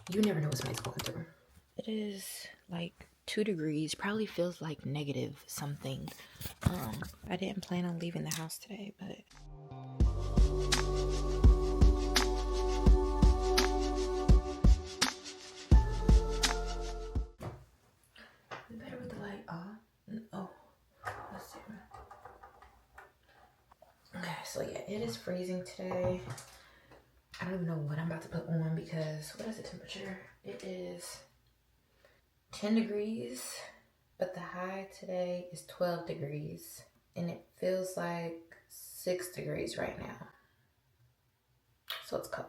You never know what somebody's going through. It is like 2 degrees, probably feels like negative something. I didn't plan on leaving the house today, but better with the light on. Oh, let's see. Okay, so yeah, it is freezing today. I don't even know what I'm about to put on because what is the temperature? It is 10 degrees, but the high today is 12 degrees, and it feels like 6 degrees right now. So it's cold.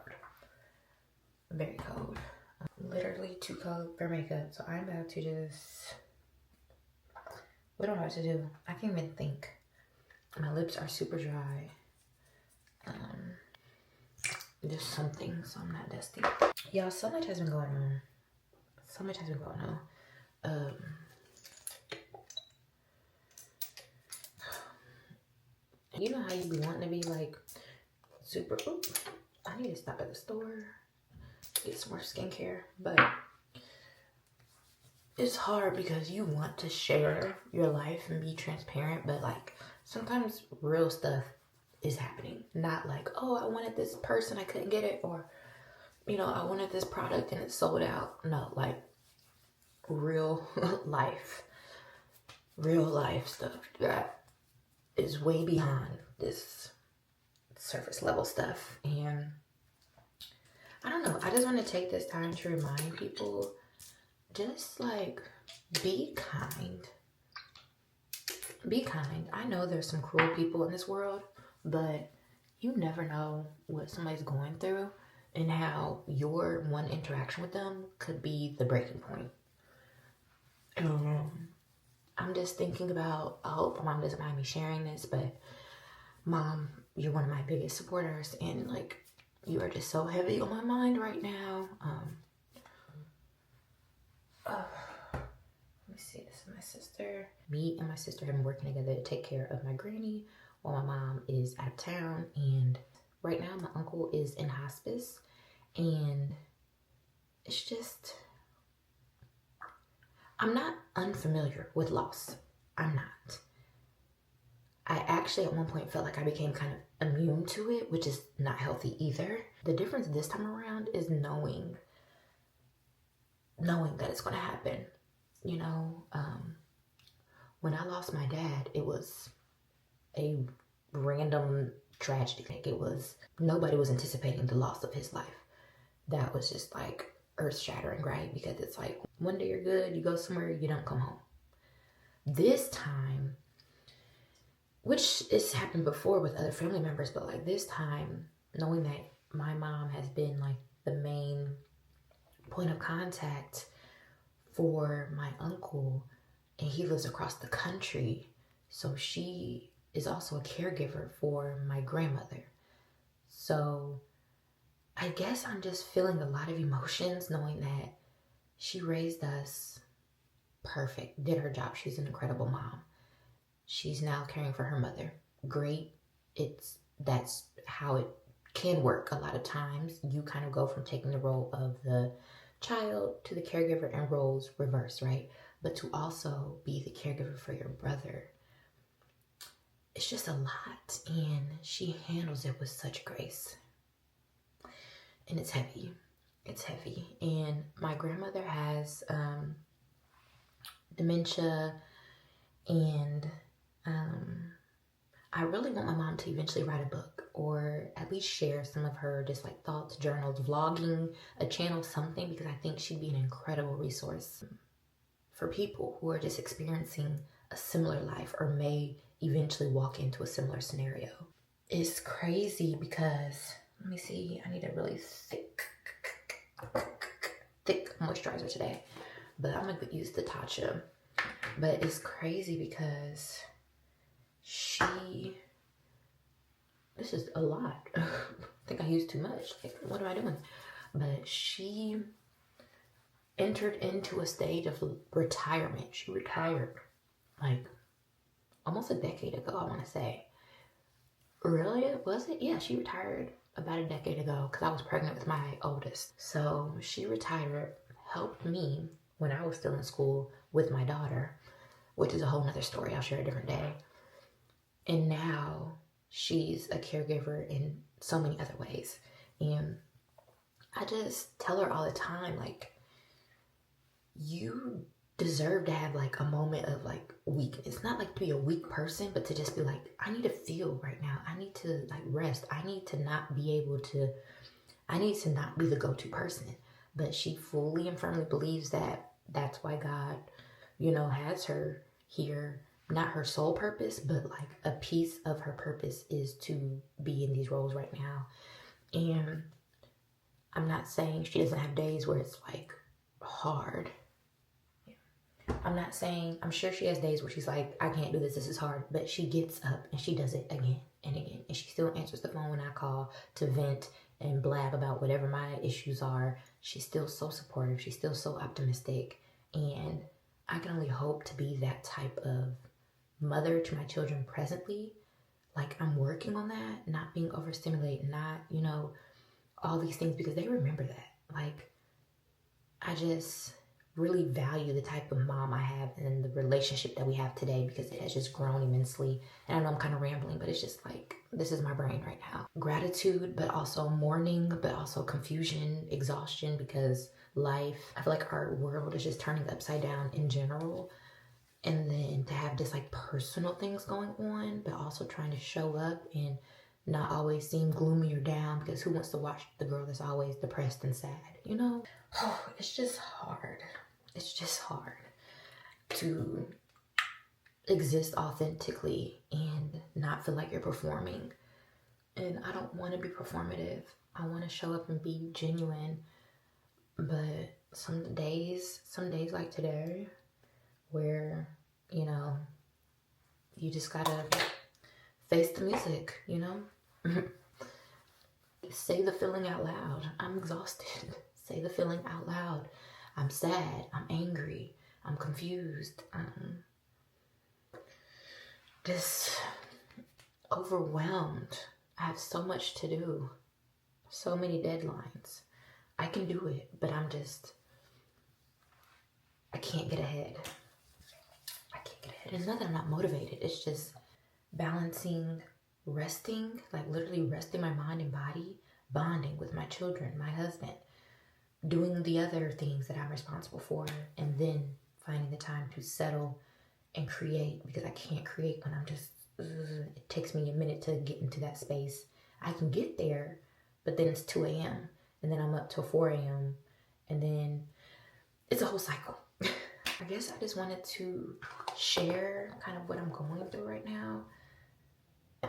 Very cold. Literally too cold for makeup. So I'm about to just, what do I have to do? I can't even think. My lips are super dry. Just something, so I'm not dusty. Y'all, so much has been going on. So much has been going on. You know how you be wanting to be like super, I need to stop at the store, get some more skincare, but it's hard because you want to share your life and be transparent, but like sometimes real stuff is happening. Not like, oh, I wanted this person, I couldn't get it, or, you know, I wanted this product and it sold out. No, like real life stuff that is way beyond this surface level stuff. And I don't know, I just want to take this time to remind people, just like be kind. Be kind. I know there's some cruel people in this world, but you never know what somebody's going through and how your one interaction with them could be the breaking point. I'm just thinking about, I hope Mom doesn't mind me sharing this, but Mom, you're one of my biggest supporters, and like you are just so heavy on my mind right now. Let me see, this is my sister. Me and my sister have been working together to take care of my granny while my mom is out of town. And right now my uncle is in hospice, and it's just, I'm not unfamiliar with loss. I'm not. I actually at one point felt like I became kind of immune to it, which is not healthy either. The difference this time around is knowing that it's going to happen. You know, when I lost my dad, it was a random tragedy. Like it was, nobody was anticipating the loss of his life. That was just like earth shattering, right? Because it's like one day you're good, you go somewhere, you don't come home. This time, which has happened before with other family members, but like this time, knowing that my mom has been like the main point of contact for my uncle, and he lives across the country, so she is also a caregiver for my grandmother. So I guess I'm just feeling a lot of emotions knowing that she raised us perfect, did her job. She's an incredible mom. She's now caring for her mother. Great. That's how it can work. A lot of times you kind of go from taking the role of the child to the caregiver, and roles reverse, right? But to also be the caregiver for your brother, it's just a lot, and she handles it with such grace. And it's heavy. It's heavy. And my grandmother has dementia, and I really want my mom to eventually write a book, or at least share some of her just like thoughts, journals, vlogging, a channel, something, because I think she'd be an incredible resource for people who are just experiencing a similar life or may eventually walk into a similar scenario. It's crazy because, let me see, I need a really thick moisturizer today, but I'm gonna use the Tatcha. But it's crazy because this is a lot. I think I used too much. Like, what am I doing? But she entered into a stage of retirement. She retired like almost a decade ago, I want to say. Really? Was it? Yeah, she retired about a decade ago because I was pregnant with my oldest. So she retired, helped me when I was still in school with my daughter, which is a whole nother story. I'll share a different day. And now she's a caregiver in so many other ways. And I just tell her all the time, like, you deserve to have like a moment of like weakness. Not like to be a weak person, but to just be like, I need to feel right now. I need to like rest. I need to not be the go-to person. But she fully and firmly believes that that's why God, has her here. Not her sole purpose, but like a piece of her purpose is to be in these roles right now. And I'm not saying she doesn't have days where it's like hard. I'm sure she has days where she's like, I can't do this, this is hard, but she gets up and she does it again and again. And she still answers the phone when I call to vent and blab about whatever my issues are. She's still so supportive. She's still so optimistic. And I can only hope to be that type of mother to my children presently. Like, I'm working on that, not being overstimulated, not, all these things, because they remember that. Like, I just really value the type of mom I have and the relationship that we have today, because it has just grown immensely. And I know I'm kind of rambling, but it's just like, this is my brain right now. Gratitude, but also mourning, but also confusion, exhaustion, because life, I feel like our world is just turning upside down in general. And then to have just like personal things going on, but also trying to show up and not always seem gloomy or down, because who wants to watch the girl that's always depressed and sad, Oh, it's just hard. It's just hard to exist authentically and not feel like you're performing. And I don't want to be performative. I want to show up and be genuine. But some days like today, where, you just gotta face the music, Say the feeling out loud. I'm exhausted. Say the feeling out loud. I'm sad. I'm angry. I'm confused. I'm just overwhelmed. I have so much to do. So many deadlines. I can do it, but I can't get ahead. And it's not that I'm not motivated. It's just balancing resting, like literally resting my mind and body, bonding with my children, my husband, doing the other things that I'm responsible for, and then finding the time to settle and create, because I can't create when I'm just, it takes me a minute to get into that space. I can get there, but then it's 2 a.m. and then I'm up till 4 a.m. and then it's a whole cycle. I guess I just wanted to share kind of what I'm going through right now,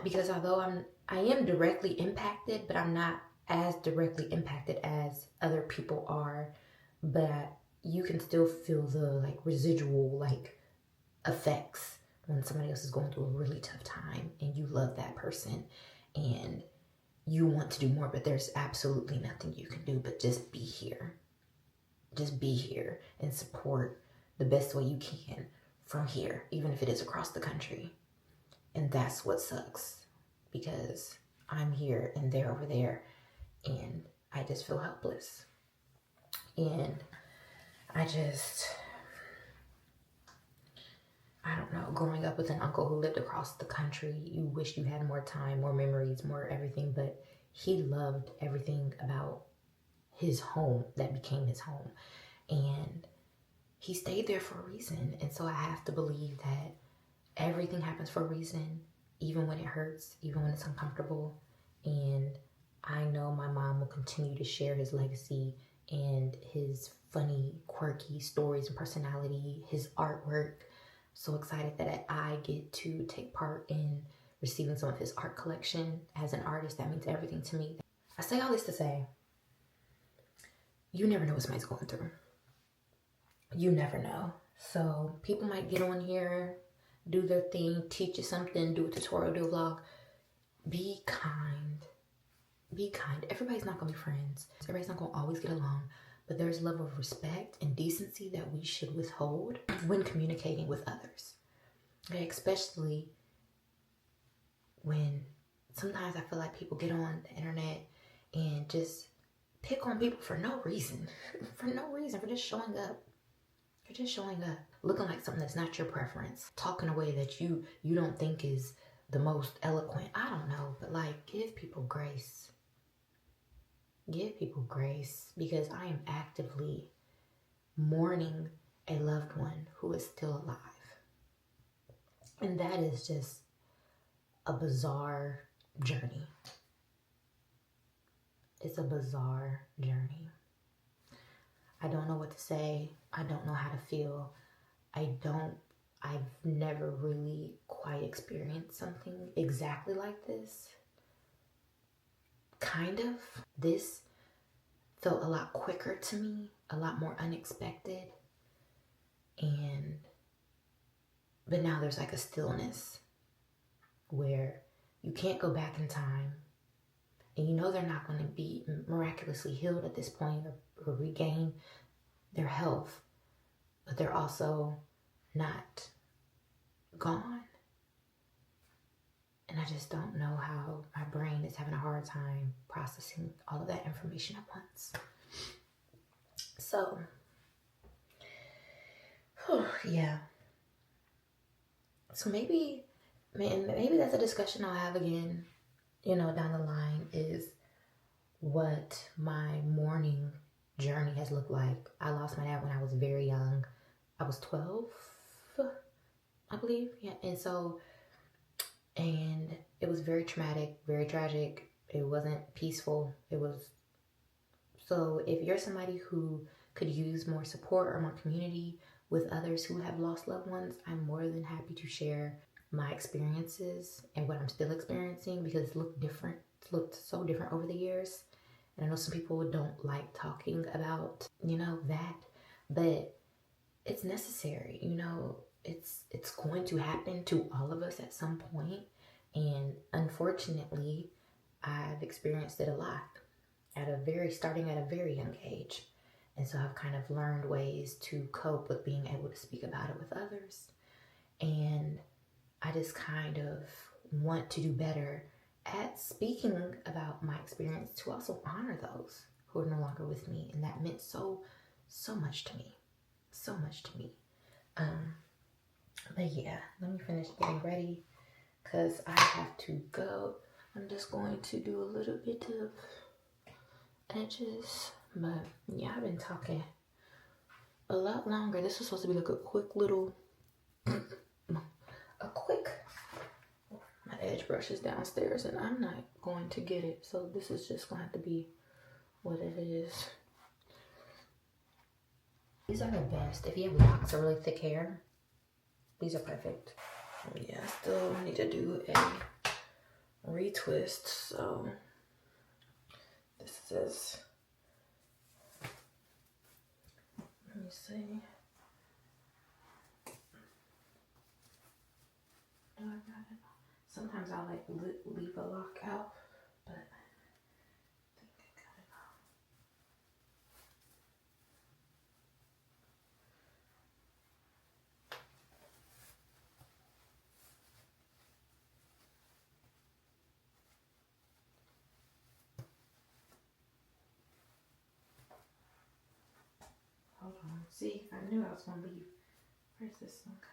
because although I am directly impacted, but I'm not as directly impacted as other people are, but you can still feel the like residual like effects when somebody else is going through a really tough time and you love that person and you want to do more, but there's absolutely nothing you can do but just be here. Just be here and support the best way you can from here, even if it is across the country. And that's what sucks, because I'm here and they're over there and I just feel helpless. And I don't know, growing up with an uncle who lived across the country, you wish you had more time, more memories, more everything, but he loved everything about his home that became his home. And he stayed there for a reason. And so I have to believe that everything happens for a reason, even when it hurts, even when it's uncomfortable. And I know my mom will continue to share his legacy and his funny, quirky stories and personality, his artwork. So excited that I get to take part in receiving some of his art collection. As an artist, that means everything to me. I say all this to say, you never know what somebody's going through. You never know. So people might get on here, do their thing, teach you something, do a tutorial, do a vlog. Be kind. Be kind. Everybody's not going to be friends. Everybody's not going to always get along. But there's a level of respect and decency that we should withhold when communicating with others. Okay, especially when sometimes I feel like people get on the internet and just pick on people for no reason. For no reason, for just showing up. For just showing up. Looking like something that's not your preference. Talking a way that you don't think is the most eloquent. I don't know, but like, give people grace. Give people grace, because I am actively mourning a loved one who is still alive. And that is just a bizarre journey. It's a bizarre journey. I don't know what to say. I don't know how to feel. I've never really quite experienced something exactly like this. Kind of. This felt a lot quicker to me, a lot more unexpected. But now there's like a stillness where you can't go back in time, and you know they're not going to be miraculously healed at this point or regain their health, but they're also not gone. And I just don't know how my brain is having a hard time processing all of that information at once. So, yeah. So maybe that's a discussion I'll have again, down the line, is what my mourning journey has looked like. I lost my dad when I was very young. I was 12, I believe. Yeah. And it was very traumatic, very tragic. It wasn't peaceful. So if you're somebody who could use more support or more community with others who have lost loved ones, I'm more than happy to share my experiences and what I'm still experiencing, because it looked different. It's looked so different over the years. And I know some people don't like talking about, that, but it's necessary. It's going to happen to all of us at some point. And unfortunately, I've experienced it a lot starting at a very young age. And so I've kind of learned ways to cope with being able to speak about it with others. And I just kind of want to do better at speaking about my experience, to also honor those who are no longer with me. And that meant so much to me. So much to me. But yeah, let me finish getting ready, because I have to go. I'm just going to do a little bit of edges. But yeah, I've been talking a lot longer. This was supposed to be like a quick little, my edge brush is downstairs and I'm not going to get it. So this is just going to have to be what it is. These are the best. If you have locks or really thick hair, these are perfect. Yeah, I still need to do a retwist. So this is, let me see. Do I got it? Sometimes I'll like leave a lock out, but I think I got it all. Hold on. See, I knew I was going to leave. Where's this one go?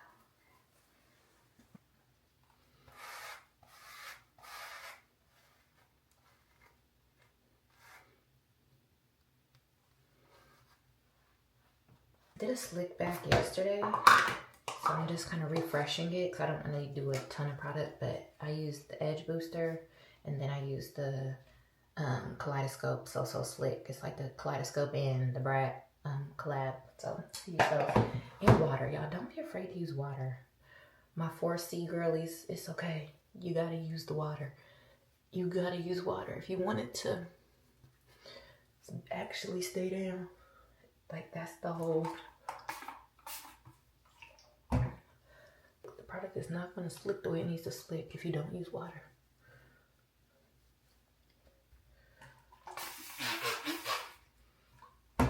Did a slick back yesterday, so I'm just kind of refreshing it because I don't really do a ton of product, but I used the Edge Booster, and then I used the Kaleidoscope So Slick. It's like the Kaleidoscope and the Brat collab, so use those. And water, y'all. Don't be afraid to use water. My 4C girlies, it's okay. You gotta use the water. You gotta use water if you want it to actually stay down. Like, that's the whole, the product is not going to slick the way it needs to slick if you don't use water. Alright,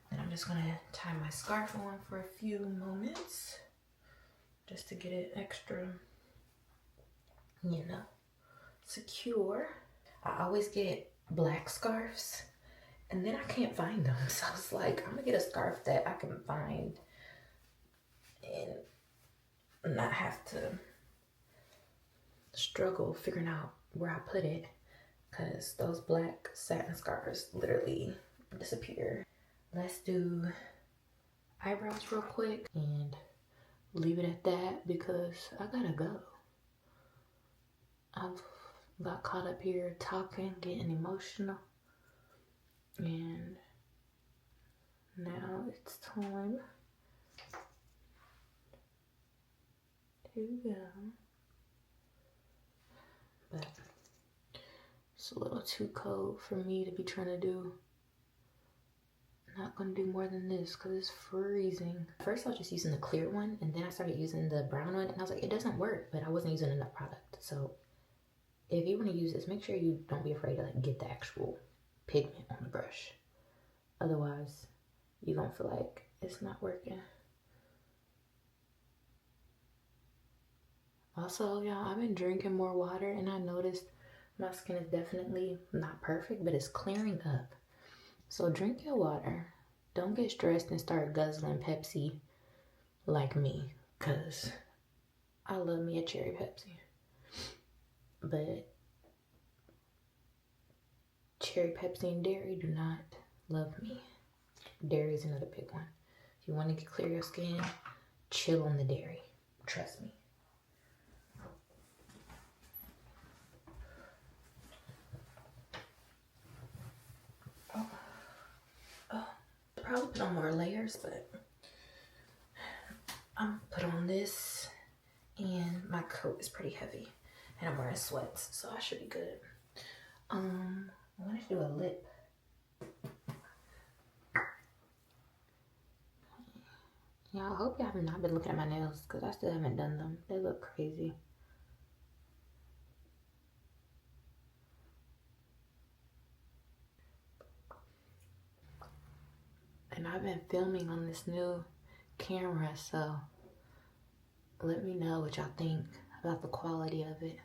then I'm just going to tie my scarf on for a few moments just to get it extra, secure. I always get black scarves and then I can't find them. So I was like, I'm gonna get a scarf that I can find and not have to struggle figuring out where I put it, because those black satin scarves literally disappear. Let's do eyebrows real quick and leave it at that because I gotta go. I've got caught up here talking, getting emotional, and now it's time to go. But it's a little too cold for me to be trying to do. Not gonna do more than this because it's freezing. First I was just using the clear one, and then I started using the brown one, and I was like, it doesn't work, but I wasn't using enough product. So if you want to use this, make sure you don't be afraid to like get the actual pigment on the brush. Otherwise, you're gonna feel like it's not working. Also, y'all, I've been drinking more water, and I noticed my skin is definitely not perfect, but it's clearing up. So drink your water. Don't get stressed and start guzzling Pepsi like me, because I love me a cherry Pepsi. But cherry Pepsi and dairy do not love me. Dairy is another big one. If you want to clear your skin, chill on the dairy. Trust me. Probably put on more layers, but I'm put on this, and my coat is pretty heavy, and I'm wearing sweats, so I should be good. I wanted to do a lip. Yeah, I hope y'all have not been looking at my nails because I still haven't done them. They look crazy. And I've been filming on this new camera, so let me know what y'all think about the quality of it.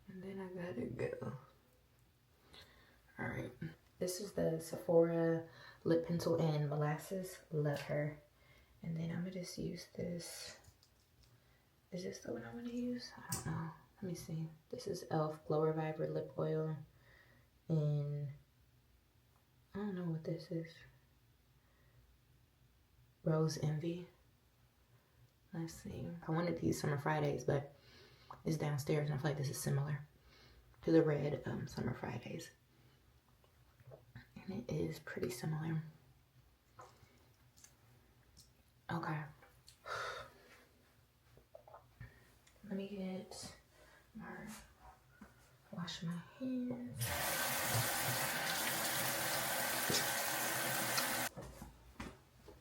And then I gotta go. Alright. This is the Sephora lip pencil in molasses. Love her. And then I'm gonna just use this. Is this the one I want to use? I don't know. Let me see. This is e.l.f. Glow Reviver Lip Oil. And I don't know what this is. Rose Envy. Let's see. I wanted to use Summer Fridays, but it's downstairs, and I feel like this is similar to the red Summer Fridays. And it is pretty similar. Okay. Let me get my, wash my hands.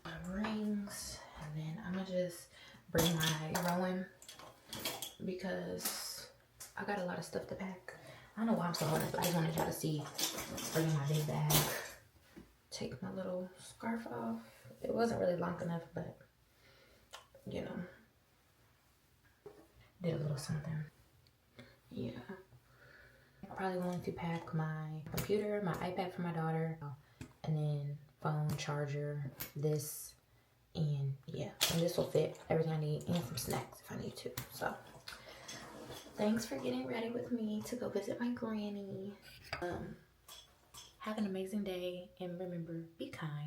My rings, and then I'm gonna just bring my rowing because I got a lot of stuff to pack. I don't know why I'm so holding, but I just wanted y'all to see. Bring my big bag. Take my little scarf off. It wasn't really long enough, but you know, did a little something. Yeah. I'm probably going to pack my computer, my iPad for my daughter, and then phone, charger, this, and yeah. And this will fit everything I need, and some snacks if I need to. So, thanks for getting ready with me to go visit my granny. Have an amazing day, and remember, be kind.